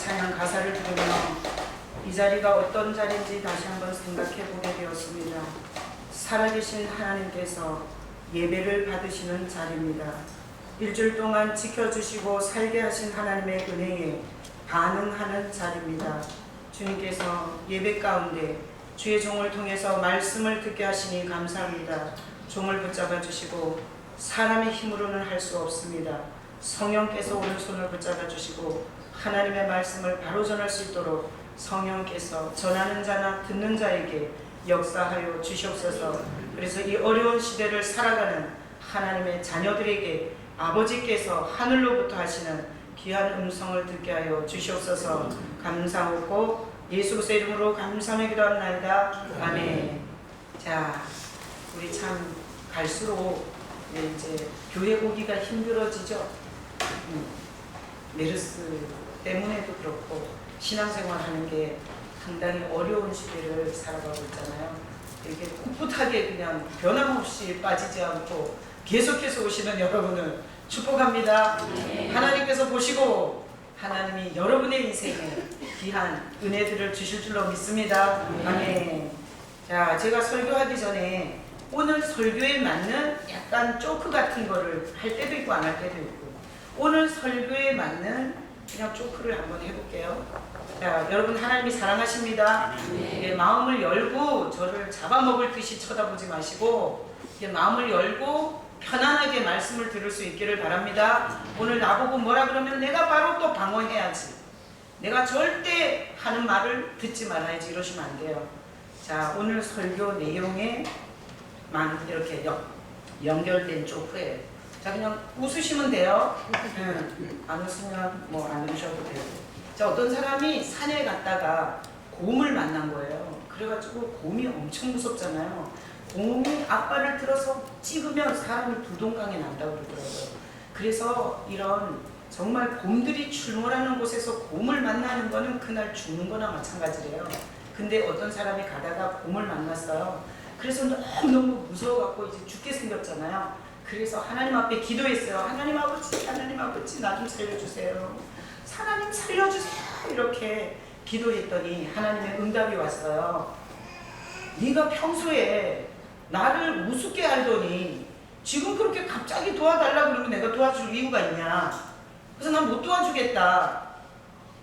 찬양 가사를 들으며 이 자리가 어떤 자리인지 다시 한번 생각해 보게 되었습니다. 살아계신 하나님께서 예배를 받으시는 자리입니다. 일주일 동안 지켜주시고 살게 하신 하나님의 은혜에 반응하는 자리입니다. 주님께서 예배 가운데 주의 종을 통해서 말씀을 듣게 하시니 감사합니다. 종을 붙잡아 주시고 사람의 힘으로는 할 수 없습니다. 성령께서 오른손을 붙잡아 주시고 하나님의 말씀을 바로 전할 수 있도록 성령께서 전하는 자나 듣는 자에게 역사하여 주시옵소서. 그래서 이 어려운 시대를 살아가는 하나님의 자녀들에게 아버지께서 하늘로부터 하시는 귀한 음성을 듣게 하여 주시옵소서. 감사하고 예수 그리스도의 이름으로 감사하며 기도합나이다. 아멘. 자, 우리 참 갈수록 이제 교회 오기가 힘들어지죠. 메르스 때문에도 그렇고 신앙생활하는 게 상당히 어려운 시대를 살아가고 있잖아요. 이렇게 꿋꿋하게 그냥 변함없이 빠지지 않고 계속해서 오시는 여러분을 축복합니다. 하나님께서 보시고 하나님이 여러분의 인생에 귀한 은혜들을 주실 줄로 믿습니다. 아멘. 자, 제가 설교하기 전에 오늘 설교에 맞는 약간 조크 같은 거를 할 때도 있고 안 할 때도 있고, 오늘 설교에 맞는 그냥 조크를 한번 해볼게요. 자, 여러분 하나님이 사랑하십니다. 마음을 열고 저를 잡아먹을 듯이 쳐다보지 마시고 마음을 열고 편안하게 말씀을 들을 수 있기를 바랍니다. 오늘 나보고 뭐라 그러면 내가 바로 또 방어해야지. 내가 절대 하는 말을 듣지 말아야지 이러시면 안 돼요. 자, 오늘 설교 내용에 이렇게 연결된 조크예요. 자, 그냥 웃으시면 돼요. 안 웃으면 뭐 안 웃으셔도 되고. 자, 어떤 사람이 산에 갔다가 곰을 만난 거예요. 그래가지고 곰이 엄청 무섭잖아요. 곰이 앞발을 들어서 찍으면 사람이 두동강에 난다고 그러더라고요. 그래서 이런 정말 곰들이 출몰하는 곳에서 곰을 만나는 거는 그날 죽는 거나 마찬가지래요. 근데 어떤 사람이 가다가 곰을 만났어요. 그래서 너무너무 무서워갖고 이제 죽게 생겼잖아요. 그래서 하나님 앞에 기도했어요. 하나님 아버지, 나 좀 살려주세요. 하나님 살려주세요. 이렇게 기도했더니 하나님의 응답이 왔어요. 네가 평소에 나를 우습게 알더니 지금 그렇게 갑자기 도와달라고 그러면 내가 도와줄 이유가 있냐. 그래서 난 못 도와주겠다.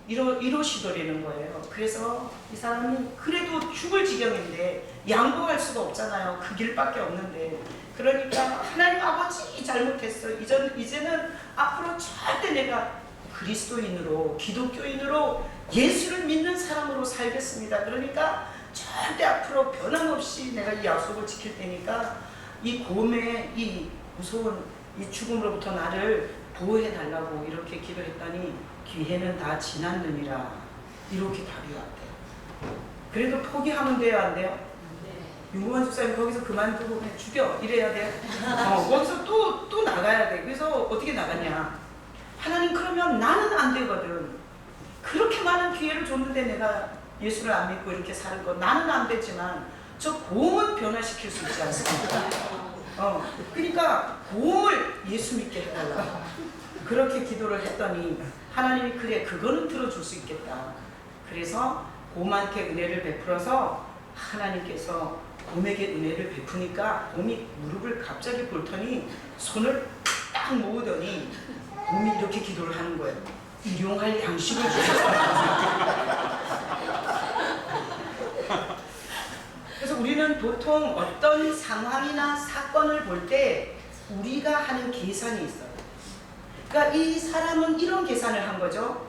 이러시더라는 거예요. 그래서 이 사람이 그래도 죽을 지경인데 양보할 수가 없잖아요. 그 길밖에 없는데. 그러니까 하나님 아버지 잘못했어. 이제는 앞으로 절대 내가 그리스도인으로, 기독교인으로, 예수를 믿는 사람으로 살겠습니다. 그러니까 절대 앞으로 변함없이 내가 이 약속을 지킬 테니까 이 곰의 이 무서운 이 죽음으로부터 나를 보호해 달라고 이렇게 기도했더니 기회는 다 지났느니라. 이렇게 답이 왔대요. 그래도 포기하면 돼요, 안 돼요? 윤구만 집사님 거기서 그만두고 그냥 죽여 이래야 돼요. 거기서 또 나가야 돼. 그래서 어떻게 나갔냐. 하나님 그러면 나는 안 되거든. 그렇게 많은 기회를 줬는데 내가 예수를 안 믿고 이렇게 사는 거 나는 안 되지만 저 곰은 변화시킬 수 있지 않습니까? 그러니까 곰을 예수 믿게 해달라. 그렇게 기도를 했더니 하나님이 그래 그거는 들어줄 수 있겠다. 그래서 곰한테 은혜를 베풀어서 하나님께서 곰에게 은혜를 베푸니까 곰이 무릎을 갑자기 꿇더니 손을 딱 모으더니 곰이 이렇게 기도를 하는 거예요. 일용할 양식을 주셔서. 그래서 우리는 보통 어떤 상황이나 사건을 볼 때 우리가 하는 계산이 있어요. 그러니까 이 사람은 이런 계산을 한 거죠.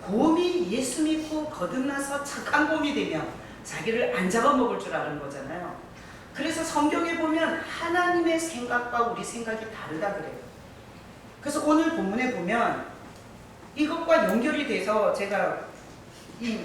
곰이 예수 믿고 거듭나서 착한 곰이 되면 자기를 안 잡아먹을 줄 아는 거잖아요. 그래서 성경에 보면 하나님의 생각과 우리 생각이 다르다 그래요. 그래서 오늘 본문에 보면 이것과 연결이 돼서 제가 이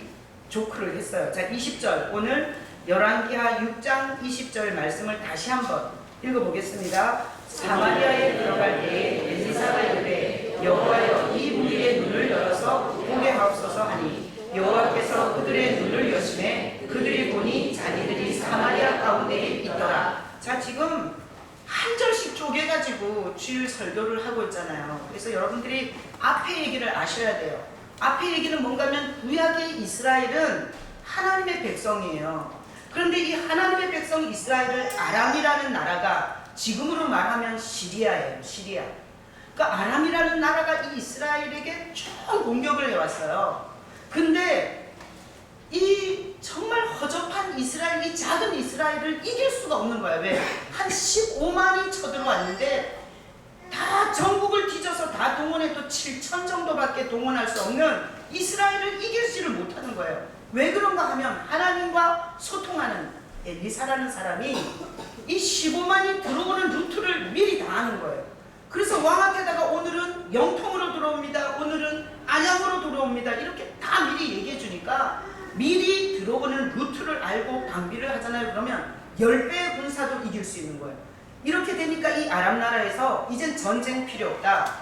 조크를 했어요. 자, 20절 오늘 열왕기하 6장 20절 말씀을 다시 한번 읽어보겠습니다. 사마리아에 들어갈 때에 엘리사가 이르되 여호와여 이 무리의 눈을 열어서 보게 하옵소서 하니 여호와께서 그들의 눈을 여심해 그들이 보니 자기들이 사마리아 가운데에 있더라. 자, 지금 한 절씩 쪼개가지고 주일 설교를 하고 있잖아요. 그래서 여러분들이 앞에 얘기를 아셔야 돼요. 앞에 얘기는 뭔가 하면 구약의 이스라엘은 하나님의 백성이에요. 그런데 이 하나님의 백성 이스라엘을 아람이라는 나라가 지금으로 말하면 시리아예요. 시리아. 그러니까 아람이라는 나라가 이 이스라엘에게 총 공격을 해왔어요. 근데 이 정말 허접한 이스라엘, 이 작은 이스라엘을 이길 수가 없는 거야. 왜? 한 15만이 쳐들어왔는데 다 전국을 뒤져서 다 동원해도 7천 정도밖에 동원할 수 없는 이스라엘을 이길지를 못하는 거예요. 왜 그런가 하면 하나님과 소통하는 엘리사라는 사람이 이 15만이 들어오는 루트를 미리 다 아는 거예요. 그래서 왕한테다가 오늘은 영통으로 들어옵니다. 오늘은 안양으로 들어옵니다. 이렇게 다 미리 얘기해 주니까 미리 들어오는 루트를 알고 방비를 하잖아요. 그러면 10배의 군사도 이길 수 있는 거예요. 이렇게 되니까 이 아람 나라에서 이젠 전쟁 필요 없다.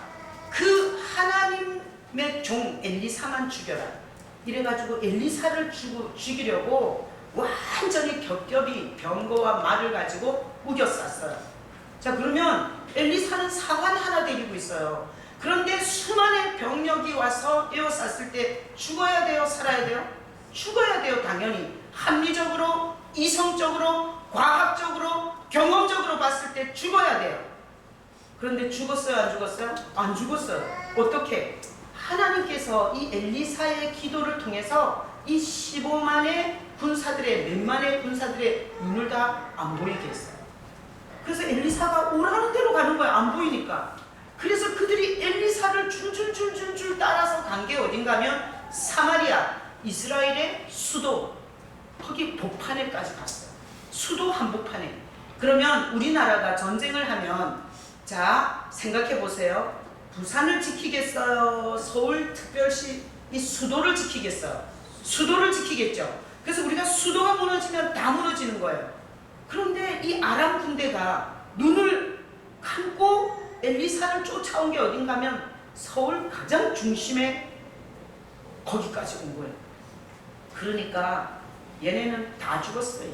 그 하나님의 종 엘리사만 죽여라. 이래가지고 엘리사를 죽이려고 완전히 겹겹이 병거와 말을 가지고 우겨쌌어요. 자, 그러면 엘리사는 사관 하나 데리고 있어요. 그런데 수많은 병력이 와서 에워쌌을 때 죽어야 돼요? 살아야 돼요? 죽어야 돼요. 당연히 합리적으로, 이성적으로, 과학적으로, 경험적으로 봤을 때 죽어야 돼요. 그런데 죽었어요? 안 죽었어요? 안 죽었어요. 어떻게? 하나님께서 이 엘리사의 기도를 통해서 이 15만의 군사들의, 몇만의 군사들의 눈을 다 안 보이게 했어요. 그래서 엘리사가 오라는 대로 가는 거야. 안 보이니까. 그래서 그들이 엘리사를 줄줄줄줄줄 따라서 간 게 어딘가 하면 사마리아, 이스라엘의 수도, 거기 복판에까지 갔어요. 수도 한복판에. 그러면 우리나라가 전쟁을 하면, 자, 생각해 보세요. 부산을 지키겠어요? 서울특별시 이 수도를 지키겠어요? 수도를 지키겠죠. 그래서 우리가 수도가 무너지면 다 무너지는 거예요. 그런데 이 아람 군대가 눈을 감고 엘리사를 쫓아온 게 어딘가 하면 서울 가장 중심에 거기까지 온 거예요. 그러니까 얘네는 다 죽었어요.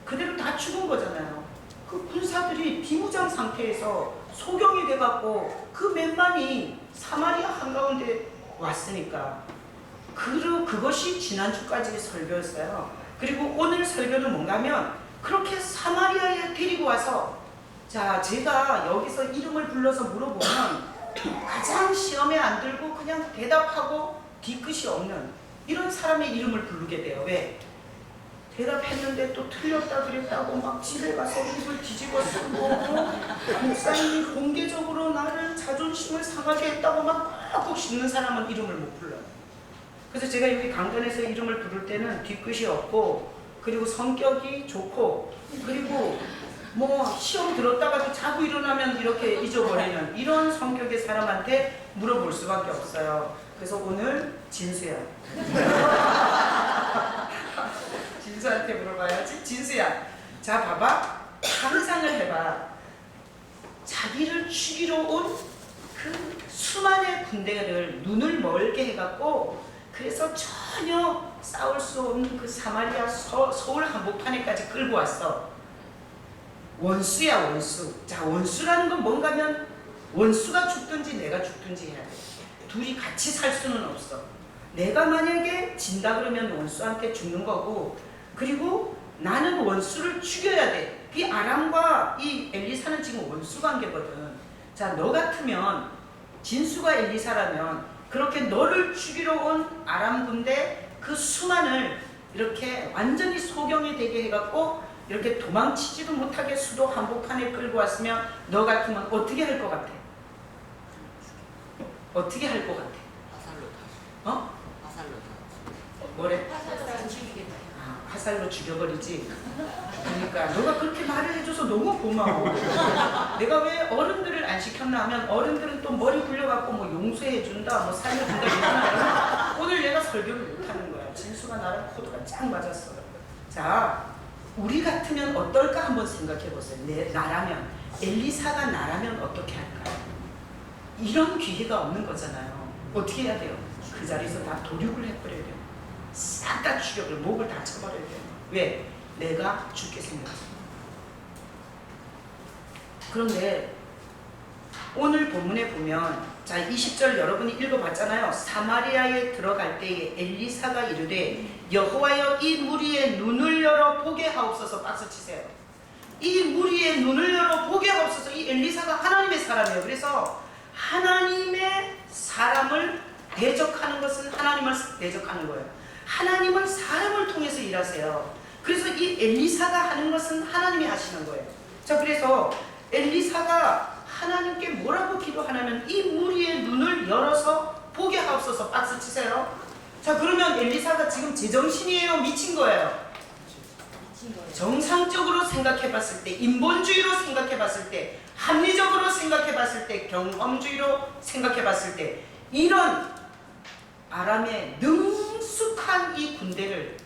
그대로 다 죽은 거잖아요. 그 군사들이 비무장 상태에서 소경이 돼갖고 그 몇만이 사마리아 한가운데 왔으니까 그것이 지난주까지의 설교였어요. 그리고 오늘 설교는 뭔가 하면 그렇게 사마리아에 데리고 와서, 자, 제가 여기서 이름을 불러서 물어보면 가장 시험에 안 들고 그냥 대답하고 뒤끝이 없는 이런 사람의 이름을 부르게 돼요. 왜? 대답했는데 또 틀렸다 그랬다고 막 집에 가서 입을 뒤집어 쓰고 목사님이 공개적으로 나를 자존심을 상하게 했다고 막 꾹꾹 씹는 사람은 이름을 못 불러요. 그래서 제가 여기 강단에서 이름을 부를 때는 뒤끝이 없고, 그리고 성격이 좋고, 그리고 뭐 시험 들었다가도 자고 일어나면 이렇게 잊어버리는 이런 성격의 사람한테 물어볼 수밖에 없어요. 그래서 오늘 진수야. 진수한테 물어봐야지. 진수야, 자, 봐봐. 상상을 해봐. 자기를 죽이러 온 그 수많은 군대를 눈을 멀게 해갖고, 그래서 전혀 싸울 수 없는 그 사마리아 서울 한복판에까지 끌고 왔어. 원수야, 원수. 자, 원수라는 건 뭔가 하면 원수가 죽든지 내가 죽든지 해야 돼. 둘이 같이 살 수는 없어. 내가 만약에 진다 그러면 원수한테 죽는 거고, 그리고 나는 원수를 죽여야 돼. 이 아람과 이 엘리사는 지금 원수 관계거든. 자, 너 같으면, 진수가 엘리사라면 그렇게 너를 죽이러 온 아람 군대 그 수만을 이렇게 완전히 소경이 되게 해갖고 이렇게 도망치지도 못하게 수도 한복판에 끌고 왔으면 너 같으면 어떻게 할 것 같아? 어떻게 할 것 같아? 화살로 다. 어? 화살로 다. 뭐래? 화살로 죽이겠다. 화살로 죽여버리지. 그러니까 너가 그렇게 말을 해줘서 너무 고마워. 내가 왜 어른들을 안 시켰나 하면 어른들은 또 머리 굴려갖고 뭐 용서해준다, 뭐 살려준다 이러면 오늘 내가 설교를 못하는 거야. 진수가 나랑 코드가 짱 맞았어요. 자, 우리 같으면 어떨까 한번 생각해보세요. 나라면, 엘리사가 나라면 어떻게 할까요? 이런 기회가 없는 거잖아요. 어떻게 해야 돼요? 그 자리에서 다 도륙을 해버려야 돼요. 싹 다 죽여버려, 목을 다 쳐버려야 돼요. 왜? 내가 죽게 생겼어. 그런데 오늘 본문에 보면 자 20절 여러분이 읽어봤잖아요. 사마리아에 들어갈 때에 엘리사가 이르되 여호와여 이 무리의 눈을 열어 보게 하옵소서. 박수 치세요. 이 무리의 눈을 열어 보게 하옵소서. 이 엘리사가 하나님의 사람이에요. 그래서 하나님의 사람을 대적하는 것은 하나님을 대적하는 거예요. 하나님은 사람을 통해서 일하세요. 그래서 이 엘리사가 하는 것은 하나님이 하시는 거예요. 자, 그래서 엘리사가 하나님께 뭐라고 기도하냐면 이 무리의 눈을 열어서 보게 하옵소서. 박수 치세요. 자, 그러면 엘리사가 지금 제정신이에요? 미친 거예요? 정상적으로 생각해 봤을 때, 인본주의로 생각해 봤을 때, 합리적으로 생각해 봤을 때, 경험주의로 생각해 봤을 때, 이런 아람의 능숙한 이 군대를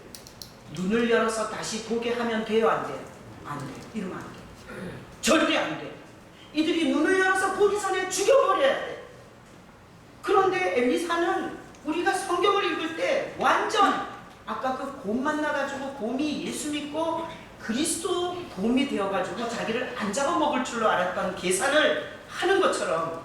눈을 열어서 다시 보게 하면 돼요? 안 돼요? 안 돼요. 이러면 안 돼요. 절대 안 돼요. 이들이 눈을 열어서 보기 전에 죽여버려야 돼. 그런데 엘리사는 우리가 성경을 읽을 때 완전 아까 그 곰 만나가지고 곰이 예수 믿고 그리스도 곰이 되어가지고 자기를 안 잡아먹을 줄로 알았던 계산을 하는 것처럼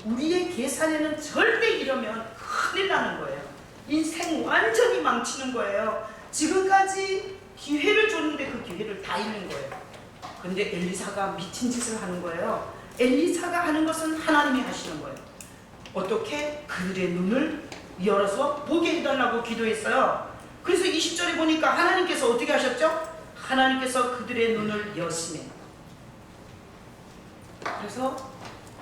우리의 계산에는 절대 이러면 큰일 나는 거예요. 인생 완전히 망치는 거예요. 지금까지 기회를 줬는데 그 기회를 다 잃는 거예요. 근데 엘리사가 미친 짓을 하는 거예요. 엘리사가 하는 것은 하나님이 하시는 거예요. 어떻게? 그들의 눈을 열어서 보게 해달라고 기도했어요. 그래서 20절에 보니까 하나님께서 어떻게 하셨죠? 하나님께서 그들의 눈을 여시네. 그래서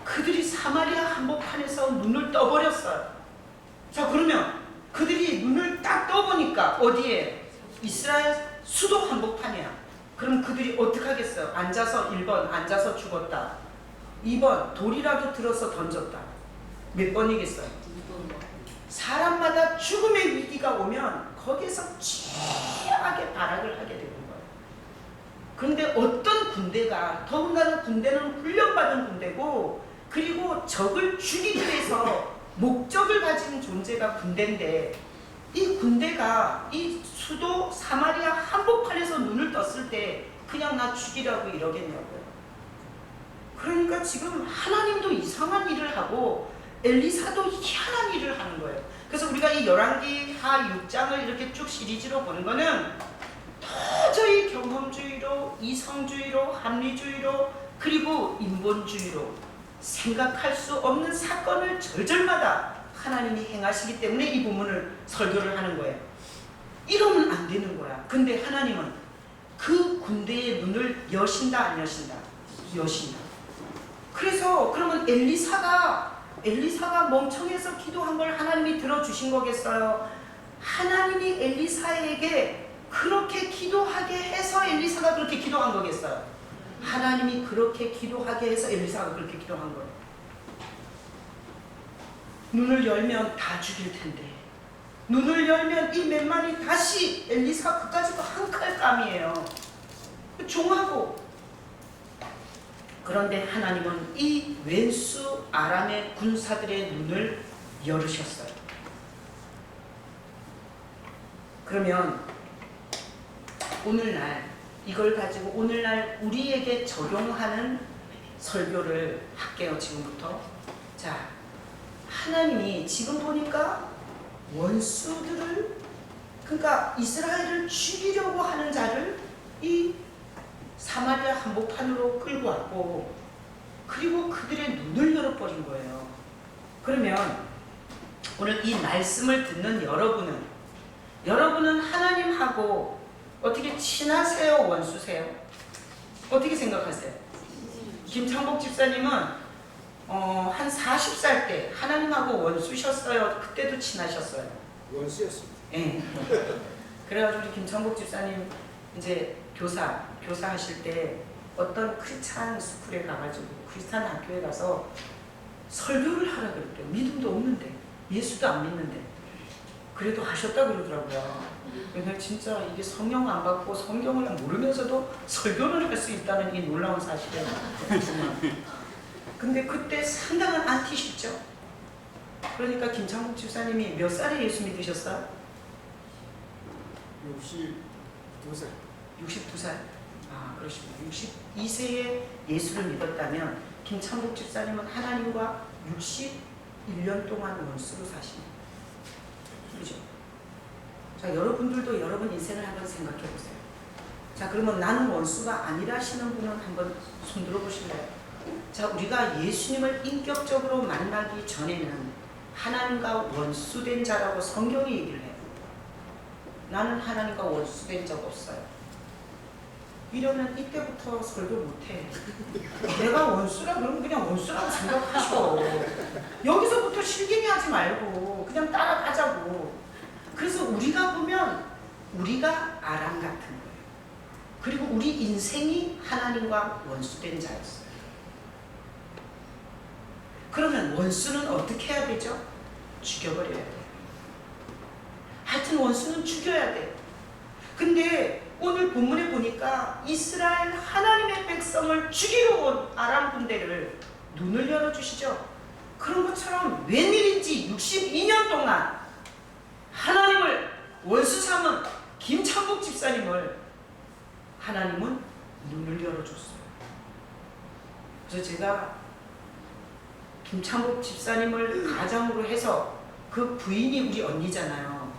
그들이 사마리아 한복판에서 눈을 떠버렸어요. 자, 그러면 그들이 눈을 딱 떠보니까 어디에? 이스라엘 수도 한복판이야. 그럼 그들이 어떻게 하겠어요? 앉아서 1번 앉아서 죽었다. 2번 돌이라도 들어서 던졌다. 몇 번이겠어요? 사람마다 죽음의 위기가 오면 거기에서 최악의 발악을 하게 되는 거예요. 그런데 어떤 군대가, 더군다나 군대는 훈련받은 군대고 그리고 적을 죽이기 위해서 목적을 가진 존재가 군대인데 이 군대가 이 수도 사마리아 한복판에서 눈을 떴을 때 그냥 나 죽이라고 이러겠냐고요. 그러니까 지금 하나님도 이상한 일을 하고 엘리사도 희한한 일을 하는 거예요. 그래서 우리가 이 열왕기 하 6장을 이렇게 쭉 시리즈로 보는 거는 도저히 경험주의로, 이성주의로, 합리주의로, 그리고 인본주의로 생각할 수 없는 사건을 절절마다 하나님이 행하시기 때문에 이 부분을 설교를 하는 거예요. 이러면 안 되는 거야. 근데 하나님은 그 군대의 눈을 여신다, 안 여신다? 여신다. 그래서 그러면 엘리사가 멍청해서 기도한 걸 하나님이 들어주신 거겠어요? 하나님이 엘리사에게 그렇게 기도하게 해서 엘리사가 그렇게 기도한 거겠어요? 하나님이 그렇게 기도하게 해서 엘리사가 그렇게 기도한 거예요. 눈을 열면 다 죽일 텐데 눈을 열면 이 몇만이 다시 엘리사 그까지도 한 칼감이에요. 종하고. 그런데 하나님은 이 왼수 아람의 군사들의 눈을 열으셨어요. 그러면 오늘날 이걸 가지고 오늘날 우리에게 적용하는 설교를 할게요. 지금부터. 자, 하나님이 지금 보니까 원수들을, 그러니까 이스라엘을 죽이려고 하는 자를 이 사마리아 한복판으로 끌고 왔고 그리고 그들의 눈을 열어버린 거예요. 그러면 오늘 이 말씀을 듣는 여러분은 하나님하고 어떻게 친하세요? 원수세요? 어떻게 생각하세요? 김창복 집사님은 한 40살 때 하나님하고 원수셨어요? 그때도 친하셨어요? 원수였습니다. 예. 그래가지고 우리 김창복 집사님 이제 교사 하실 때 어떤 크리스찬 스쿨에 가가지고 크리스찬 학교에 가서 설교를 하라 그랬대요. 믿음도 없는데 예수도 안 믿는데 그래도 하셨다 그러더라고요. 그래서 진짜 이게 성령 안 받고 성경을 모르면서도 설교를 할 수 있다는 이 놀라운 사실에 정말. 근데 그때 상당한 안티셨죠. 그러니까 김창국 집사님이 몇 살에 예수 믿으셨어요? 62살. 62살. 아, 그러시구나. 62세에 예수를 믿었다면 김창복 집사님은 하나님과 61년 동안 원수로 사십니다. 그죠? 자, 여러분들도 여러분 인생을 한번 생각해 보세요. 자, 그러면 나는 원수가 아니라 하시는 분은 한번 손 들어 보실래요? 자, 우리가 예수님을 인격적으로 만나기 전에는 하나님과 원수된 자라고 성경이 얘기를 해요. 나는 하나님과 원수된 적 없어요. 이러면 이때부터 설교 못해. 내가 원수라 그러면 그냥 원수라고 생각하시고 여기서부터 실갱이 하지 말고 그냥 따라가자고. 그래서 우리가 보면 우리가 아람 같은 거예요. 그리고 우리 인생이 하나님과 원수된 자였어요. 그러면 원수는 어떻게 해야 되죠? 죽여버려야 돼요. 하여튼 원수는 죽여야 돼요. 근데 오늘 본문에 보니까 이스라엘 하나님의 백성을 죽이러 온 아람 군대를 눈을 열어주시죠. 그런 것처럼 웬일인지 62년 동안 하나님을 원수 삼은 김창복 집사님을 하나님은 눈을 열어줬어요. 그래서 제가 김창복 집사님을 가장으로 해서 그 부인이 우리 언니잖아요.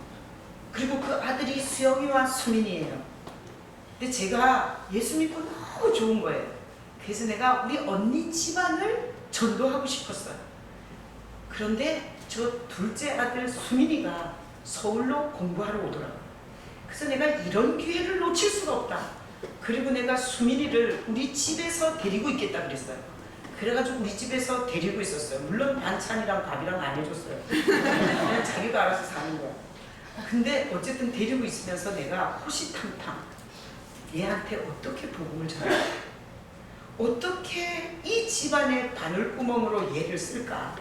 그리고 그 아들이 수영이와 수민이에요. 근데 제가 예수 믿고 너무 좋은 거예요. 그래서 내가 우리 언니 집안을 전도하고 싶었어요. 그런데 저 둘째 아들 수민이가 서울로 공부하러 오더라고요. 그래서 내가 이런 기회를 놓칠 수가 없다. 그리고 내가 수민이를 우리 집에서 데리고 있겠다 그랬어요. 그래가지고 우리 집에서 데리고 있었어요. 물론 반찬이랑 밥이랑 안 해줬어요. 그냥 자기가 알아서 사는 거야. 근데 어쨌든 데리고 있으면서 내가 호시탐탐 얘한테 어떻게 복음을 전할까? 어떻게 이 집안의 바늘구멍으로 얘를 쓸까?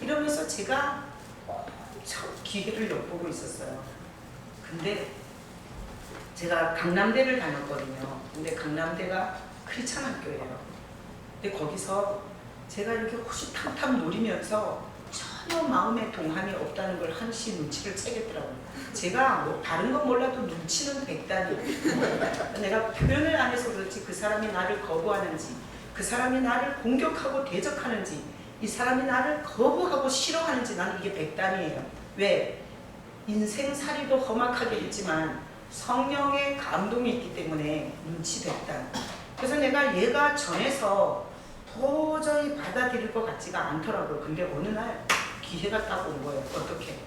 이러면서 제가 엄청 기회를 엿보고 있었어요. 근데 제가 강남대를 다녔거든요. 근데 강남대가 크리스찬 학교예요. 근데 거기서 제가 이렇게 호시탐탐 노리면서 전혀 마음에 동함이 없다는 걸 한시 눈치를 채겠더라고요. 제가 뭐 다른 건 몰라도 눈치는 백단이에요. 내가 표현을 안 해서 그렇지 그 사람이 나를 거부하는지, 그 사람이 나를 공격하고 대적하는지, 이 사람이 나를 거부하고 싫어하는지 나는 이게 백단이에요. 왜? 인생살이도 험악하게 했지만 성령의 감동이 있기 때문에 눈치 백단. 그래서 내가 얘가 전에서 도저히 받아들일 것 같지가 않더라고요. 근데 어느 날 기회가 딱 온 거예요. 어떻게?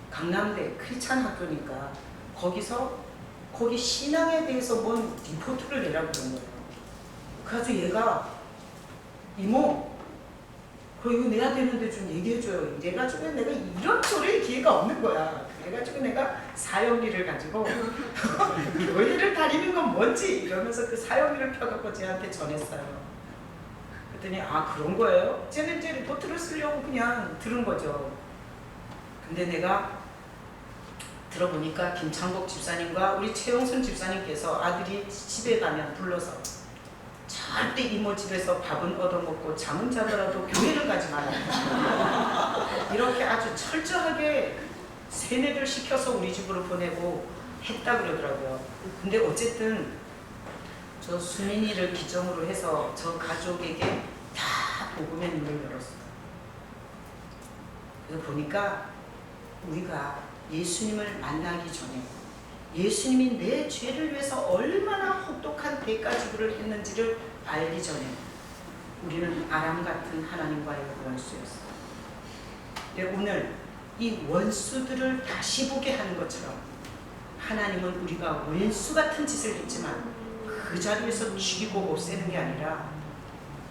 강남대 크리스찬 학교니까 거기 신앙에 대해서 뭔 리포트를 내라고 그런 거예요. 그래서 얘가 이모 이거 내야 되는데 좀 얘기해줘요. 이래가지고 내가 이런 소리의 기회가 없는 거야. 그래가지고 내가 사형리를 가지고 너희를 다니는 건 뭔지 이러면서 그 사형리를 펴갖고 쟤한테 전했어요. 그랬더니 아 그런 거예요? 쟤는 이제 리포트를 쓰려고 그냥 들은 거죠. 근데 내가 들어보니까 김창복 집사님과 우리 최용순 집사님께서 아들이 집에 가면 불러서 절대 이모 집에서 밥은 얻어먹고 잠은 자더라도 교회를 가지 말아요. 이렇게 아주 철저하게 세뇌를 시켜서 우리 집으로 보내고 했다 그러더라고요. 근데 어쨌든 저 수민이를 기점으로 해서 저 가족에게 다 복음의 문을 열었어요. 그래서 보니까 우리가 예수님을 만나기 전에 예수님이 내 죄를 위해서 얼마나 혹독한 대가 지불을 했는지를 알기 전에 우리는 아람 같은 하나님과의 원수였어요. 근데 오늘 이 원수들을 다시 보게 하는 것처럼 하나님은 우리가 원수 같은 짓을 했지만 그 자리에서 죽이고 없애는 게 아니라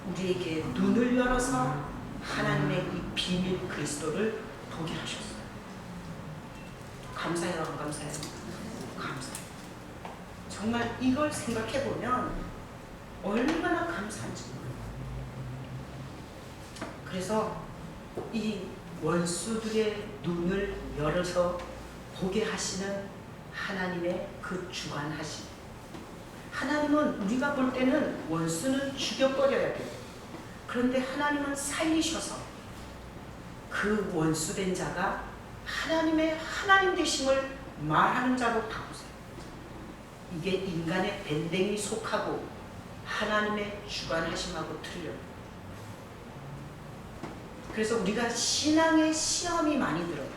우리에게 눈을 열어서 하나님의 이 비밀 그리스도를 보게 하셨어요. 감사해요, 안 감사해요? 감사해요. 정말 이걸 생각해 보면 얼마나 감사한지 몰라요. 그래서 이 원수들의 눈을 열어서 보게 하시는 하나님의 그 주관하심. 하나님은 우리가 볼 때는 원수는 죽여버려야 돼요. 그런데 하나님은 살리셔서 그 원수된 자가 하나님의 하나님 되심을 말하는 자로 바꾸세요. 이게 인간의 밴댕이 속하고 하나님의 주관하심하고 틀려요. 그래서 우리가 신앙에 시험이 많이 들어요.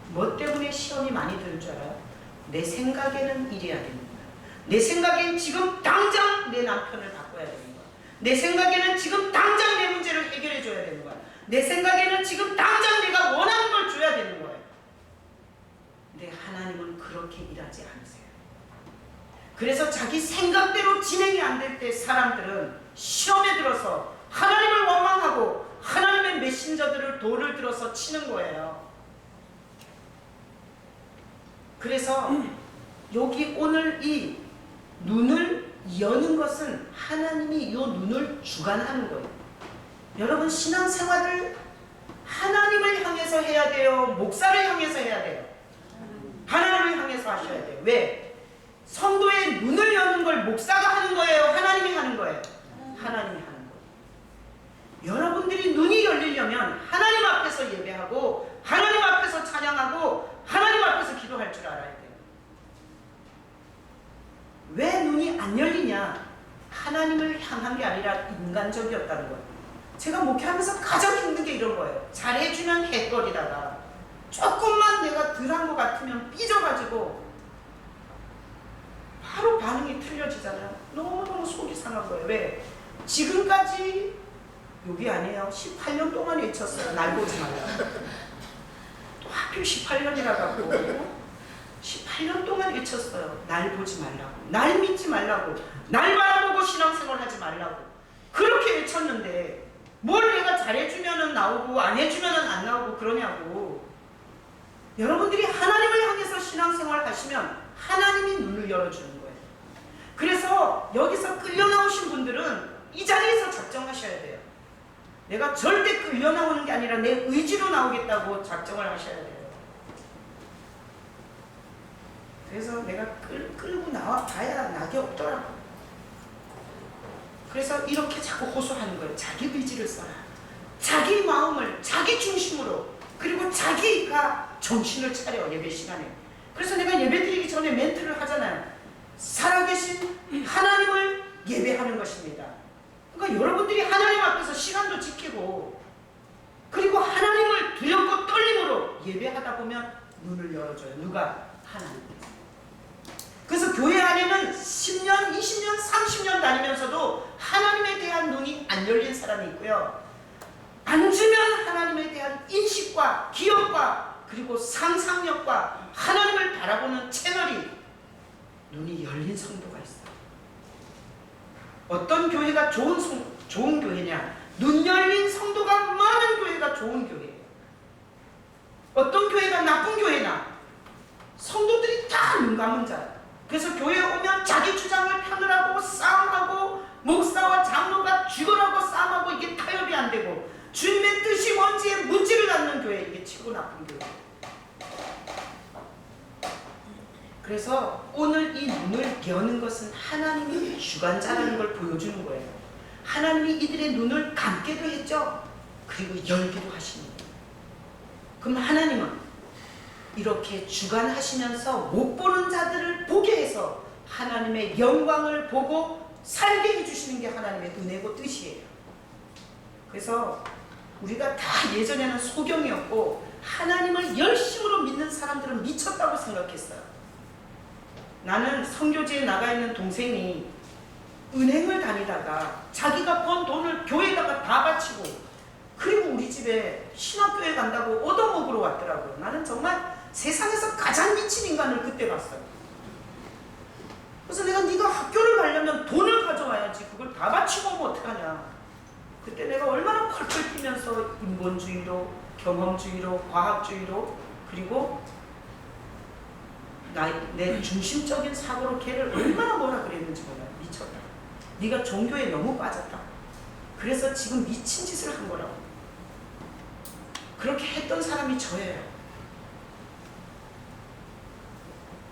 뭐 때문에 시험이 많이 드는 줄 알아요? 내 생각에는 이래야 되는 거야. 내 생각엔 지금 당장 내 남편을 바꿔야 되는 거야. 내 생각에는 지금 당장 내 문제를 해결해 줘야 되는 거야. 내 생각에는 지금 당장 내가 원하는 걸 줘야 되는 거예요. 근데 하나님은 그렇게 일하지 않으세요. 그래서 자기 생각대로 진행이 안 될 때 사람들은 시험에 들어서 하나님을 원망하고 하나님의 메신저들을 돌을 들어서 치는 거예요. 그래서 여기 오늘 이 눈을 여는 것은 하나님이 이 눈을 주관하는 거예요. 여러분 신앙생활을 하나님을 향해서 해야 돼요? 목사를 향해서 해야 돼요? 하나님을 향해서 하셔야 돼요. 왜? 성도의 눈을 여는 걸 목사가 하는 거예요? 하나님이 하는 거예요? 하나님이 하는 거예요. 여러분들이 눈이 열리려면 하나님 앞에서 예배하고 하나님 앞에서 찬양하고 하나님 앞에서 기도할 줄 알아야 돼요. 왜 눈이 안 열리냐? 하나님을 향한 게 아니라 인간적이었다는 거예요. 제가 목회하면서 가장 힘든 게 이런 거예요. 잘해주면 해거리다가 조금만 내가 덜한 것 같으면 삐져가지고 바로 반응이 틀려지잖아요. 너무너무 속이 상한 거예요. 왜? 지금까지 여기 아니에요. 18년 동안 외쳤어요. 날 보지 말라고. 또 하필 18년이라 갖고 18년 동안 외쳤어요. 날 보지 말라고. 날 믿지 말라고. 날 바라보고 신앙생활 하지 말라고. 그렇게 외쳤는데 뭘 내가 잘해주면은 나오고 안 해주면은 안 나오고 그러냐고. 여러분들이 하나님을 향해서 신앙생활 하시면 하나님이 눈을 열어주는 거예요. 그래서 여기서 끌려 나오신 분들은 이 자리에서 작정하셔야 돼요. 내가 절대 끌려 나오는 게 아니라 내 의지로 나오겠다고 작정을 하셔야 돼요. 그래서 내가 끌고 나와 봐야 낙이 없더라고. 그래서 이렇게 자꾸 호소하는 거예요. 자기 의지를 써라. 자기 마음을 자기 중심으로, 그리고 자기가 정신을 차려 예배 시간에. 그래서 내가 예배 드리기 전에 멘트를 하잖아요. 살아계신 하나님을 예배하는 것입니다. 그러니까 여러분들이 하나님 앞에서 시간도 지키고 그리고 하나님을 두렵고 떨림으로 예배하다 보면 눈을 열어줘요. 누가? 하나님. 그래서 교회 안에는 10년, 20년, 30년 다니면서도 하나님에 대한 눈이 안 열린 사람이 있고요. 앉으면 하나님에 대한 인식과 기억과 그리고 상상력과 하나님을 바라보는 채널이 눈이 열린 성도가 있어요. 어떤 교회가 좋은 교회냐? 눈 열린 성도가 많은 교회가 좋은 교회예요. 어떤 교회가 나쁜 교회나? 성도들이 다 눈 감은 자예요. 그래서 교회에 오면 자기 주장을 펴느라고 싸움하고 목사와 장로가 죽으라고 싸움하고 이게 타협이 안 되고 주님의 뜻이 뭔지에 문제를 갖는 교회, 이게 치고 나쁜 교회. 그래서 오늘 이 눈을 여는 것은 하나님이 주관자라는 걸 보여주는 거예요. 하나님이 이들의 눈을 감게도 했죠. 그리고 열기도 하시는 거예요. 그럼 하나님은 이렇게 주관하시면서 못 보는 자들을 보게 해서 하나님의 영광을 보고 살게 해주시는 게 하나님의 은혜고 뜻이에요. 그래서 우리가 다 예전에는 소경이었고 하나님을 열심으로 믿는 사람들은 미쳤다고 생각했어요. 나는 선교지에 나가 있는 동생이 은행을 다니다가 자기가 번 돈을 교회에다가 다 바치고 그리고 우리 집에 신학교에 간다고 얻어먹으러 왔더라고요. 나는 정말 세상에서 가장 미친 인간을 그때 봤어요. 그래서 내가 네가 학교를 가려면 돈을 가져와야지 그걸 다 바치고 오면 어떡하냐. 그때 내가 얼마나 펄펄 뛰면서 인본주의로, 경험주의로, 과학주의로, 그리고 내 중심적인 사고로 걔를 얼마나 뭐라 그랬는지 몰라요. 미쳤다. 네가 종교에 너무 빠졌다. 그래서 지금 미친 짓을 한 거라고. 그렇게 했던 사람이 저예요.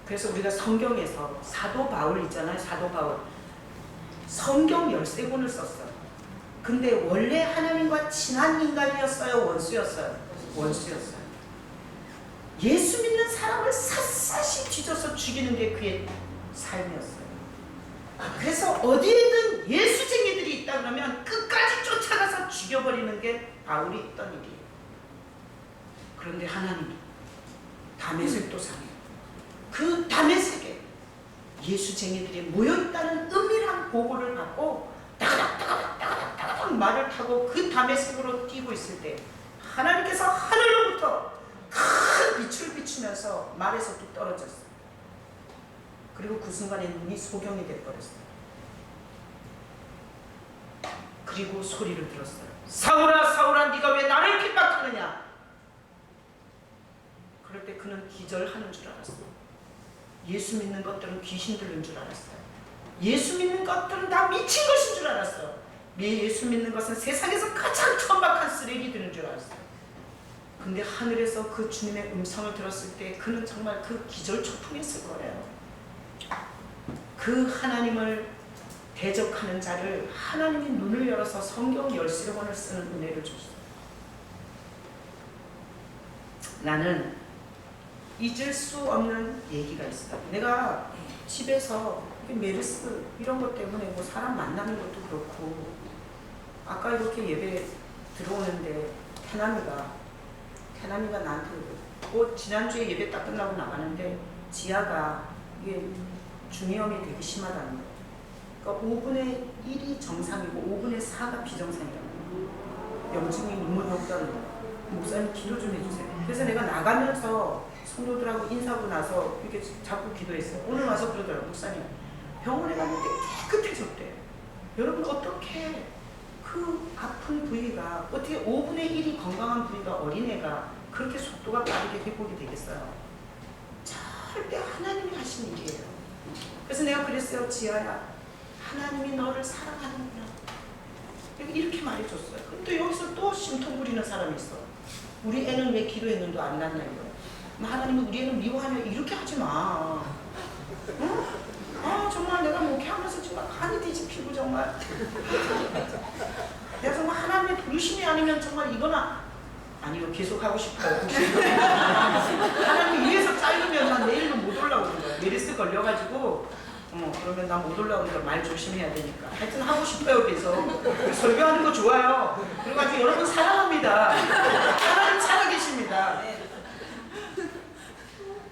그래서 우리가 성경에서 사도 바울 있잖아요. 사도 바울. 성경 13권을 썼어요. 근데 원래 하나님과 친한 인간이었어요? 원수였어요? 원수였어요. 예수 믿는 사람을 샅샅이 뒤져서 죽이는 게 그의 삶이었어요. 그래서 어디에든 예수쟁이들이 있다 그러면 끝까지 쫓아가서 죽여버리는 게 바울이 했던 일이에요. 그런데 하나님이 다메섹 도상에 그 다메섹에 예수쟁이들이 모여있다는 은밀한 보고를 받고 따가닥 말을 타고 그 다메섹으로 뛰고 있을 때 하나님께서 하늘로부터 큰 빛을 비추면서 말에서 뚝 떨어졌어요. 그리고 그 순간에 눈이 소경이 돼버렸어요. 그리고 소리를 들었어요. 사울아 사울아 네가 왜 나를 핍박하느냐. 그럴 때 그는 기절하는 줄 알았어요. 예수 믿는 것들은 귀신 들린 줄 알았어요. 예수 믿는 것들은 다 미친 것인 줄 알았어요. 예수 믿는 것은 세상에서 가장 천박한 쓰레기들인 줄 알았어요. 근데 하늘에서 그 주님의 음성을 들었을 때 그는 정말 그 기절초풍했을 거예요. 그 하나님을 대적하는 자를 하나님이 눈을 열어서 성경 13권을 쓰는 은혜를 줬어요. 나는 잊을 수 없는 얘기가 있어요. 내가 집에서 메르스 이런 것 때문에 뭐 사람 만나는 것도 그렇고 아까 이렇게 예배 들어오는데 태남이가 나한테 지난주에 예배 딱 끝나고 나가는데 지아가 이게 중이염이 되게 심하다는 거예요. 그러니까 5분의 1이 정상이고 5분의 4가 비정상이라고. 염증이 너무 높다는 거예요. 목사님 기도 좀 해주세요. 그래서 내가 나가면서 성도들하고 인사하고 나서 이렇게 자꾸 기도했어요. 오늘 와서 그러더라고요. 목사님 병원에 갔는데 깨끗해졌대요. 여러분 어떻게 그 아픈 부위가 어떻게 5분의 1이 건강한 부위가 어린애가 그렇게 속도가 빠르게 회복이 되겠어요. 절대 하나님이 하신 일이에요. 그래서 내가 그랬어요. 지아야 하나님이 너를 사랑하는구나 이렇게 말해줬어요. 근데 여기서 또 심통 부리는 사람이 있어. 우리 애는 왜 기도했는데 안 났나 이거. 하나님은 우리 애는 미워하냐 이렇게 하지 마. 응? 아 정말 내가 목회하면서 정말 간이 뒤집히고 정말 내가 정말 하나님의 부르심이 아니면 정말 이거나 아니요 계속 하고 싶어요. 하나님 위에서 자르면 난 내일도 못 올라오는 거야. 메르스 걸려가지고 그러면 나 못 올라오는 걸 말 조심해야 되니까 하여튼 하고 싶어요. 계속 설교하는 거 좋아요. 그래가지고 여러분 사랑합니다. 하나님 살아계십니다.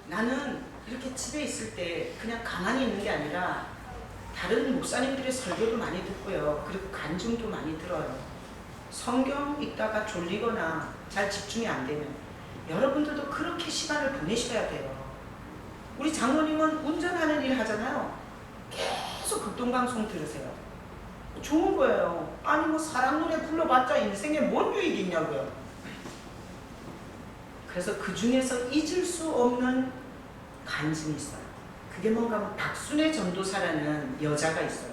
나는 이렇게 집에 있을 때 그냥 가만히 있는 게 아니라 다른 목사님들의 설교도 많이 듣고요. 그리고 간증도 많이 들어요. 성경 읽다가 졸리거나 잘 집중이 안 되면 여러분들도 그렇게 시간을 보내셔야 돼요. 우리 장로님은 운전하는 일 하잖아요. 계속 극동방송 들으세요. 좋은 거예요. 아니 뭐 사랑 노래 불러봤자 인생에 뭔 유익이 있냐고요. 그래서 그 중에서 잊을 수 없는 간증이 있어요. 그게 뭔가 하면 박순애 전도사라는 여자가 있어요.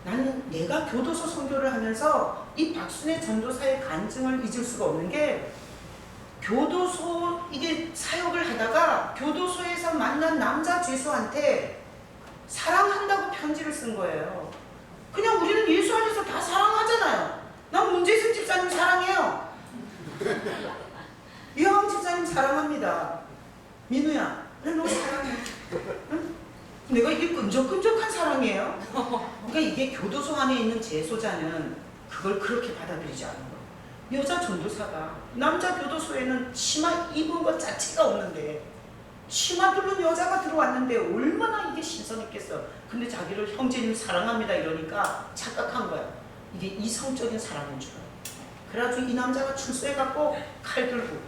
나는 내가 교도소 선교를 하면서 이 박순애 전도사의 간증을 잊을 수가 없는 게 교도소 이게 사역을 하다가 교도소에서 만난 남자 죄수한테 사랑한다고 편지를 쓴 거예요. 그냥 우리는 예수 안에서 다 사랑하잖아요. 난 문재승 집사님 사랑해요. 이황 집사님 사랑합니다. 민우야 너 사랑해. 응? 내가 이게 끈적끈적한 사랑이에요. 그러니까 이게 교도소 안에 있는 재소자는 그걸 그렇게 받아들이지 않는 거예요. 여자 전도사가 남자 교도소에는 치마 입은 것 자체가 없는데 치마 두른 여자가 들어왔는데 얼마나 이게 신선했겠어. 근데 자기를 형제님 사랑합니다 이러니까 착각한 거야. 이게 이성적인 사랑인 줄 알아요. 그래가지고 이 남자가 출소해갖고 칼 들고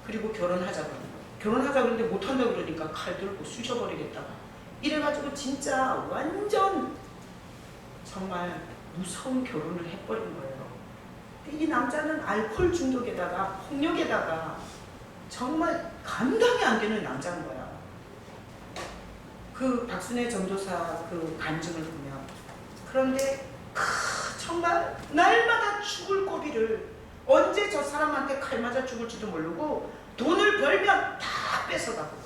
그리고 결혼하자고 하는 거야. 결혼하자고 했는데 못한다고 그러니까 칼 들고 쑤셔버리겠다고. 이래가지고 진짜 완전 정말 무서운 결혼을 해버린 거예요. 이 남자는 알코올 중독에다가 폭력에다가 정말 감당이 안 되는 남자인 거야. 그 박순애 전도사 그 간증을 보면. 그런데 정말 날마다 죽을 고비를 언제 저 사람한테 칼 맞아 죽을지도 모르고 돈을 벌면 다 뺏어가고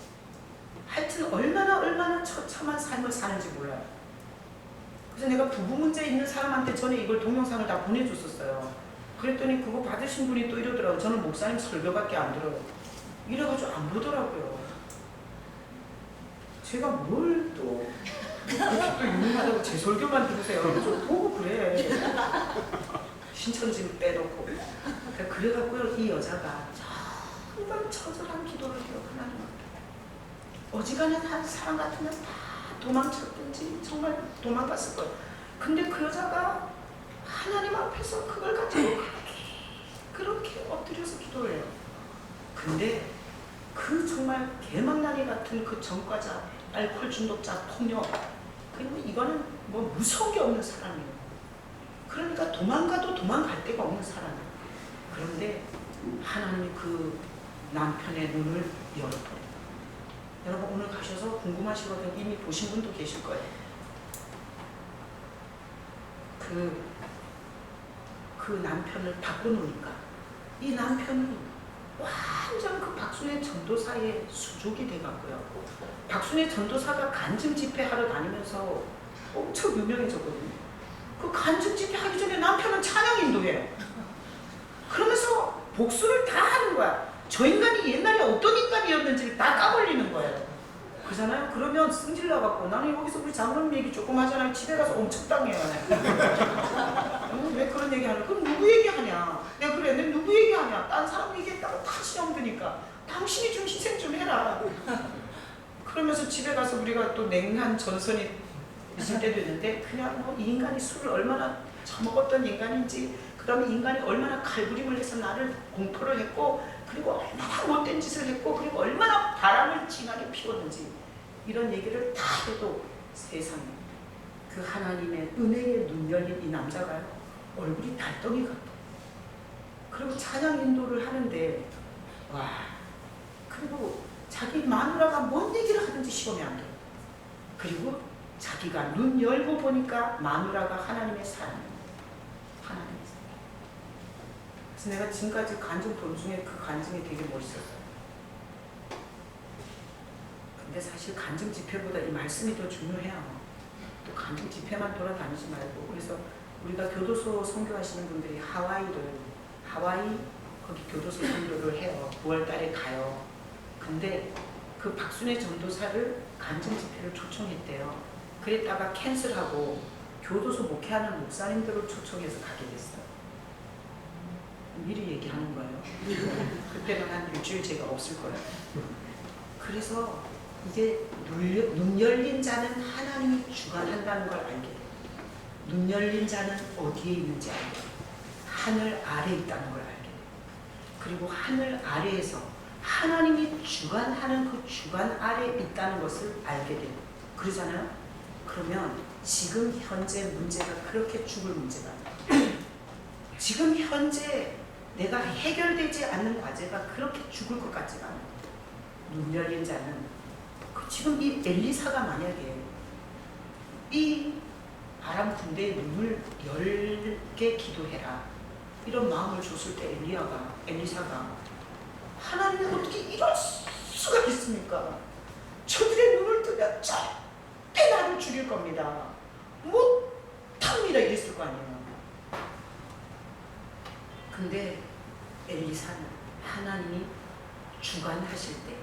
하여튼 얼마나 처참한 삶을 사는지 몰라요. 그래서 내가 부부 문제 있는 사람한테 전에 이걸 동영상을 다 보내줬었어요. 그랬더니 그거 받으신 분이 또 이러더라고요. 저는 목사님 설교밖에 안 들어요. 이래가지고 안 보더라고요. 제가 뭘 또 이렇게 또 유명하다고 제 설교만 들으세요. 좀 보고 그래. 신천지 빼놓고. 그래갖고 이 여자가 정말 처절한 기도를 해요. 하나님 앞에. 어지간한 한 사람 같으면 다 도망쳤든지 정말 도망갔을 거예요. 근데 그 여자가 하나님 앞에서 그걸 가지고 그렇게 엎드려서 기도를 해요. 근데 그 정말 개망나니 같은 그 전과자, 알코올 중독자, 폭력, 그리고 이거는 뭐 무서운 게 없는 사람이에요. 그러니까 도망가도 도망갈 데가 없는 사람이에요. 그런데 하나님이 그 남편의 눈을 열어버려요. 여러분 오늘 가셔서 궁금하시거든요. 이미 보신 분도 계실 거예요. 그 남편을 바꿔놓으니까 이 남편이 완전 그 박순애 전도사의 수족이 돼갖고요. 박순애 전도사가 간증 집회하러 다니면서 엄청 유명해졌거든요. 그 간증 집회 하기 전에 남편은 찬양 인도해요. 그러면서 복수를 다 하는 거야. 저 인간이 옛날에 어떤 인간이었는지를 다 까발리는 거예요. 그러잖아요. 그러면 승질나갖고 나는 여기서 우리 장로님 얘기 조금 하잖아요. 집에 가서 엄청 당해요. 왜 그런 얘기 하냐? 그럼 누구 얘기하냐? 내가 그래, 내가 누구 얘기하냐? 딴 사람 얘기했다고 다 신경 드니까 당신이 좀 희생 좀 해라. 그러면서 집에 가서 우리가 또 냉한 전선이 있을 때도 있는데 그냥 뭐 이 인간이 술을 얼마나 처먹었던 인간인지, 그 다음에 인간이 얼마나 칼부림을 해서 나를 공포를 했고, 그리고 얼마나 못된 짓을 했고, 그리고 얼마나 바람을 진하게 피웠는지 이런 얘기를 다 해도 세상에 그 하나님의 은혜에 눈 열린 이 남자가요, 얼굴이 달덩이 같아. 그리고 찬양 인도를 하는데 와, 그리고 자기 마누라가 뭔 얘기를 하든지 시험이 안 돼요. 그리고 자기가 눈 열고 보니까 마누라가 하나님의 사람이에요. 하나님의 사람. 그래서 내가 지금까지 간증 본 중에 그 간증이 되게 멋있었어요. 근데 사실 간증 집회보다 이 말씀이 더 중요해요. 또 간증 집회만 돌아다니지 말고. 그래서 우리가 교도소 선교하시는 분들이 하와이 거기 교도소 선교를 해요. 9월 달에 가요. 근데 그 박순애 전도사를 간증 집회를 초청했대요. 그랬다가 캔슬하고 교도소 목회하는 목사님들을 초청해서 가게 됐어요. 미리 얘기하는 거예요. 그때는 한 일주일 제가 없을 거예요. 그래서 이게 눈 열린 자는 하나님이 주관한다는 걸 알게 돼요. 눈 열린 자는 어디에 있는지 알게 돼요. 하늘 아래에 있다는 걸 알게 돼요. 그리고 하늘 아래에서 하나님이 주관하는 그 주관 아래에 있다는 것을 알게 돼요. 그러잖아요. 그러면 지금 현재 문제가 그렇게 죽을 문제가 아니에요. 지금 현재 내가 해결되지 않는 과제가 그렇게 죽을 것 같지가 않아요. 눈 열린 자는 지금 이 엘리사가 만약에 이 아람 군대의 눈을 열게 기도해라 이런 마음을 줬을 때 엘리사가 하나님이 어떻게 이럴 수가 있습니까? 저들의 눈을 뜨면 절대 나를 죽일 겁니다. 못합니다 이랬을 거 아니에요. 근데 엘리사는 하나님이 주관하실 때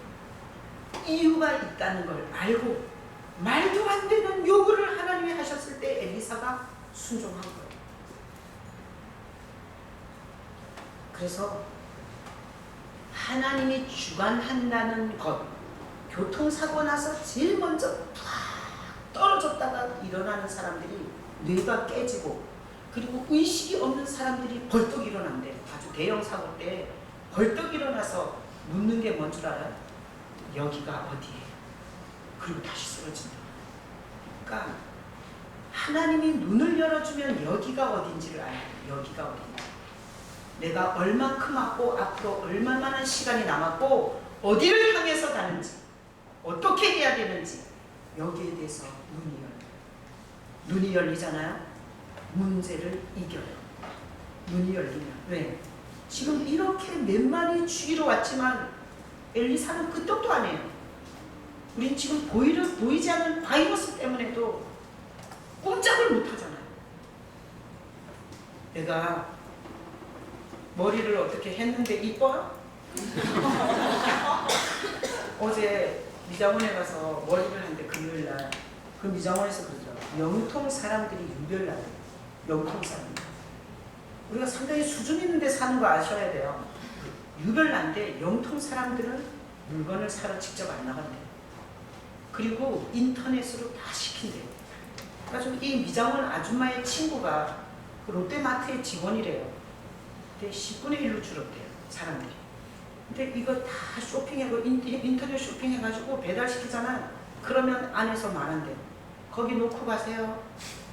이유가 있다는 걸 알고 말도 안 되는 요구를 하나님이 하셨을 때 엘리사가 순종한 거예요. 그래서 하나님이 주관한다는 것, 교통사고 나서 제일 먼저 팍 떨어졌다가 일어나는 사람들이 뇌가 깨지고, 그리고 의식이 없는 사람들이 벌떡 일어난대. 아주 대형 사고 때 벌떡 일어나서 묻는 게 뭔 줄 알아요? 여기가 어디예요? 그리고 다시 쓰러진다. 그러니까 하나님이 눈을 열어주면 여기가 어딘지를 알아요. 여기가 어딘지. 내가 얼만큼 왔고 앞으로 얼마나 시간이 남았고 어디를 향해서 가는지 어떻게 해야 되는지 여기에 대해서 눈이 열려요. 눈이 열리잖아요. 문제를 이겨요. 눈이 열리면. 왜? 지금 이렇게 몇만이 죽이러 왔지만 엘리사는 끄떡도 안 해요. 우린 지금 보이지 않는 바이러스 때문에도 꼼짝을 못 하잖아요. 내가 머리를 어떻게 했는데 이뻐요? 어제 미장원에 가서 머리를 하는데 금요일날 그 미장원에서 그러더라고요. 영통 사람들이 유별나요. 영통 사람들. 우리가 상당히 수준 있는 데 사는 거 아셔야 돼요. 유별난데 영통 사람들은 물건을 사러 직접 안 나간대요. 그리고 인터넷으로 다 시킨대요. 그래서 이 미장원 아줌마의 친구가 그 롯데마트의 직원이래요. 근데 10분의 1로 줄었대요, 사람들이. 근데 이거 다 쇼핑하고 인터넷 쇼핑해가지고 배달시키잖아. 그러면 안에서 말한대요. 거기 놓고 가세요.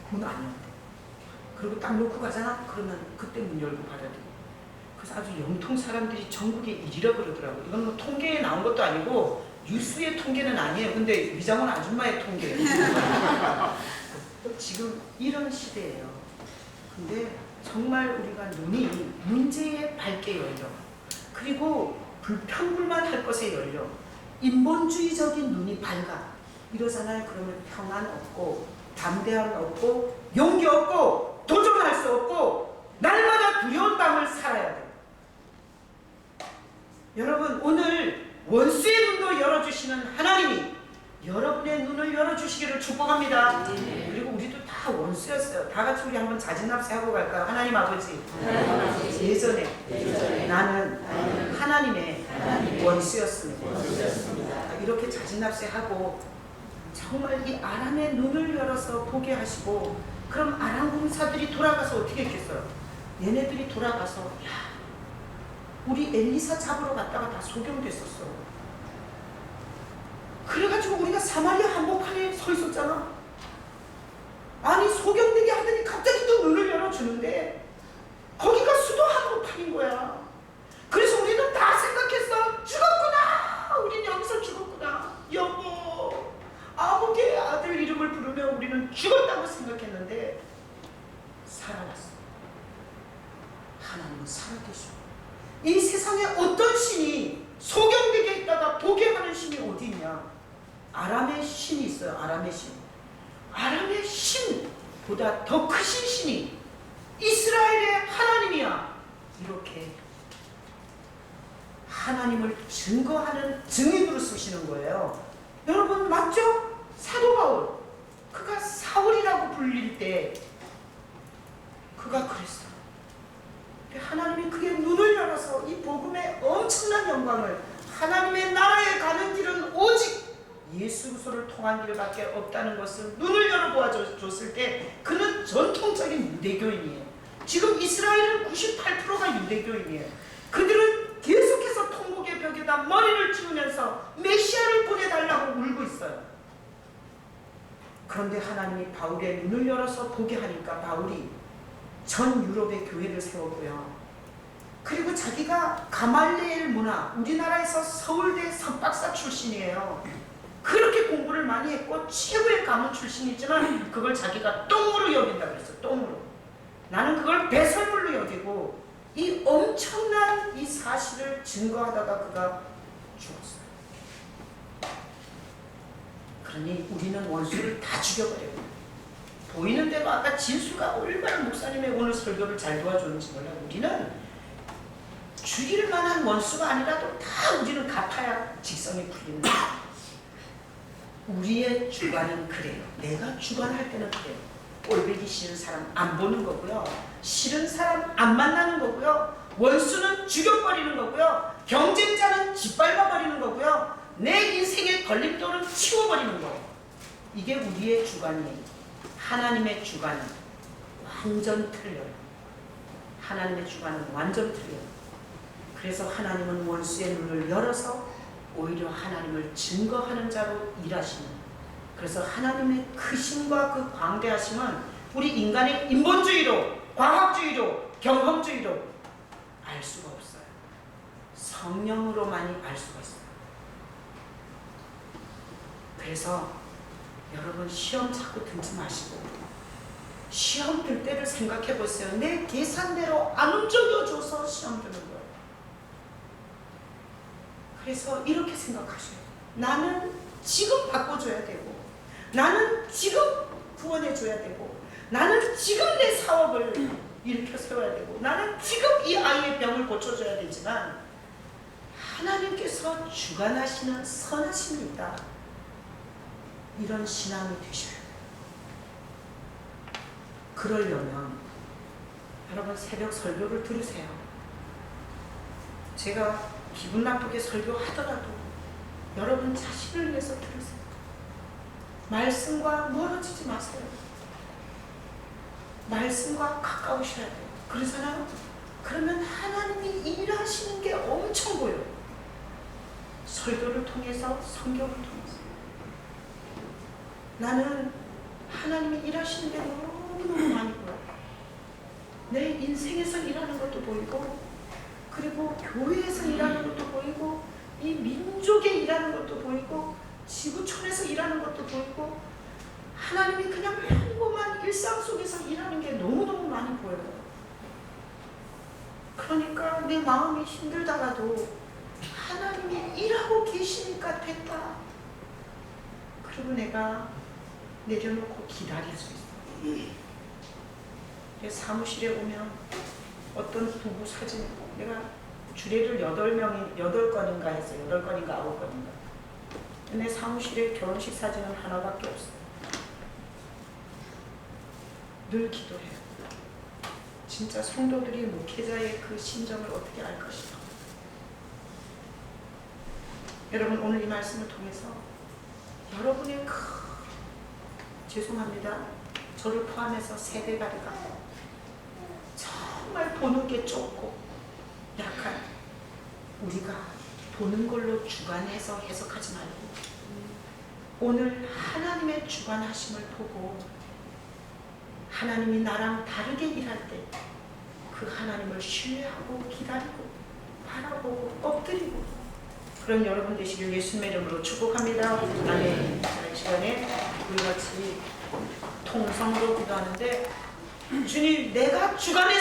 문 안 열대. 그리고 딱 놓고 가잖아. 그러면 그때 문 열고 받아들여. 그래서 아주 영통 사람들이 전국에 일이라 그러더라고. 이건 뭐 통계에 나온 것도 아니고 뉴스의 통계는 아니에요. 근데 미장원 아줌마의 통계예요. 지금 이런 시대예요. 근데 정말 우리가 눈이 문제에 밝게 열려. 그리고 불평불만할 것에 열려. 인본주의적인 눈이 밝아. 이러잖아요. 그러면 평안 없고 담대함 없고 용기 없고 도전할 수 없고 날마다 두려운 밤을 살아야 돼요. 여러분, 오늘 원수의 눈도 열어주시는 하나님이 여러분의 눈을 열어주시기를 축복합니다. 그리고 우리도 다 원수였어요. 다 같이 우리 한번 자진납세하고 갈까요? 하나님 아버지, 예전에 나는 하나님의 원수였습니다. 이렇게 자진납세하고 정말 이 아람의 눈을 열어서 보게 하시고, 그럼 아람 군사들이 돌아가서 어떻게 했겠어요? 얘네들이 돌아가서 야, 우리 엘리사 잡으러 갔다가 다 소경됐었어. 그래가지고 우리가 사마리아 한복판에 서 있었잖아. 아니, 소경되게 하더니 갑자기 또 눈을 열어주는데 거기가 수도 한복판인 거야. 그래서 우리는 다 생각했어. 죽었구나. 우린 여기서 죽었구나. 여보, 아버지의 아들 이름을 부르며 우리는 죽었다고 생각했는데 살아났어. 하나님은 살아계시고, 이 세상에 어떤 신이 소경되게 있다가 보게 하는 신이 어디 있냐? 아람의 신이 있어요. 아람의 신. 아람의 신보다 더 크신 신이 이스라엘의 하나님이야. 이렇게 하나님을 증거하는 증인으로 쓰시는 거예요. 여러분, 맞죠? 사도 바울, 그가 사울이라고 불릴 때 그가 그랬어. 하나님이 그의 눈을 열어서 이 복음의 엄청난 영광을, 하나님의 나라에 가는 길은 오직 예수 그리스도를 통한 길밖에 없다는 것을 눈을 열어 보아줬을 때 그는 전통적인 유대교인이에요. 지금 이스라엘은 98%가 유대교인이에요. 그들은 계속해서 통곡의 벽에다 머리를 치우면서 메시아를 보내달라고 울고 있어요. 그런데 하나님이 바울의 눈을 열어서 보게 하니까 바울이 전 유럽의 교회를 세웠고요. 그리고 자기가 가말리엘 문화, 우리나라에서 서울대 석박사 출신이에요. 그렇게 공부를 많이 했고 최고의 가문 출신이지만 그걸 자기가 똥으로 여긴다 그랬어. 똥으로. 나는 그걸 배설물로 여기고, 이 엄청난 이 사실을 증거하다가 그가 죽었어요. 그러니 우리는 원수를 다 죽여버려요. 보이는 대로 아까 진수가 얼마나 목사님의 오늘 설교를 잘 도와줬는지 몰라. 우리는 죽일 만한 원수가 아니라도 다 우리는 갚아야 직성이 풀리는 거예요. 우리의 주관은 그래요. 내가 주관할 때는 그래요. 꼴보기 싫은 사람 안 보는 거고요. 싫은 사람 안 만나는 거고요. 원수는 죽여버리는 거고요. 경쟁자는 짓밟아버리는 거고요. 내 인생의 걸림돌은 치워버리는 거예요. 이게 우리의 주관이에요. 하나님의 주관은 완전 틀려요. 하나님의 주관은 완전 틀려요. 그래서 하나님은 원수의 눈을 열어서 오히려 하나님을 증거하는 자로 일하시는, 그래서 하나님의 크심과 그 광대하심은 우리 인간의 인본주의로, 과학주의로, 경험주의로 알 수가 없어요. 성령으로만이 알 수가 있어요. 그래서 여러분, 시험 자꾸 들지 마시고 시험 들 때를 생각해 보세요. 내 계산대로 안 움직여줘서 시험 드는 거예요. 그래서 이렇게 생각하셔요. 나는 지금 바꿔줘야 되고, 나는 지금 구원해줘야 되고, 나는 지금 내 사업을 일으켜 세워야 되고, 나는 지금 이 아이의 병을 고쳐줘야 되지만 하나님께서 주관하시는 선하십니다. 이런 신앙이 되셔야 돼요. 그러려면 여러분 새벽 설교를 들으세요. 제가 기분 나쁘게 설교하더라도 여러분 자신을 위해서 들으세요. 말씀과 멀어지지 마세요. 말씀과 가까우셔야 돼요. 그러잖아요. 그러면 하나님이 일하시는 게 엄청 보여요. 설교를 통해서, 성경을 통해서. 나는 하나님이 일하시는 게 너무너무 많이 보여요. 내 인생에서 일하는 것도 보이고, 그리고 교회에서 일하는 것도 보이고, 이 민족에 일하는 것도 보이고, 지구촌에서 일하는 것도 보이고, 하나님이 그냥 평범한 일상 속에서 일하는 게 너무너무 많이 보여요. 그러니까 내 마음이 힘들다가도 하나님이 일하고 계시니까 됐다. 그리고 내가 내려놓고 기다릴 수 있어. 사무실에 오면 어떤 부부 사진, 내가 주례를 8건인가 했어요. 8건인가 9건인가. 근데 사무실에 결혼식 사진은 하나밖에 없어요. 늘 기도해요. 진짜 성도들이 목회자의 그 심정을 어떻게 알 것인가. 여러분 오늘 이 말씀을 통해서 여러분의 죄송합니다. 저를 포함해서 세대가리가 정말 보는 게 좁고 약한 우리가 보는 걸로 주관해서 해석하지 말고 오늘 하나님의 주관하심을 보고 하나님이 나랑 다르게 일할 때 그 하나님을 신뢰하고 기다리고 바라보고 엎드리고 그런 여러분 되시길 예수님의 이름으로 축복합니다. 아멘. 이 시간에 우리 같이 통성으로 기도하는데 주님 내가 주관해서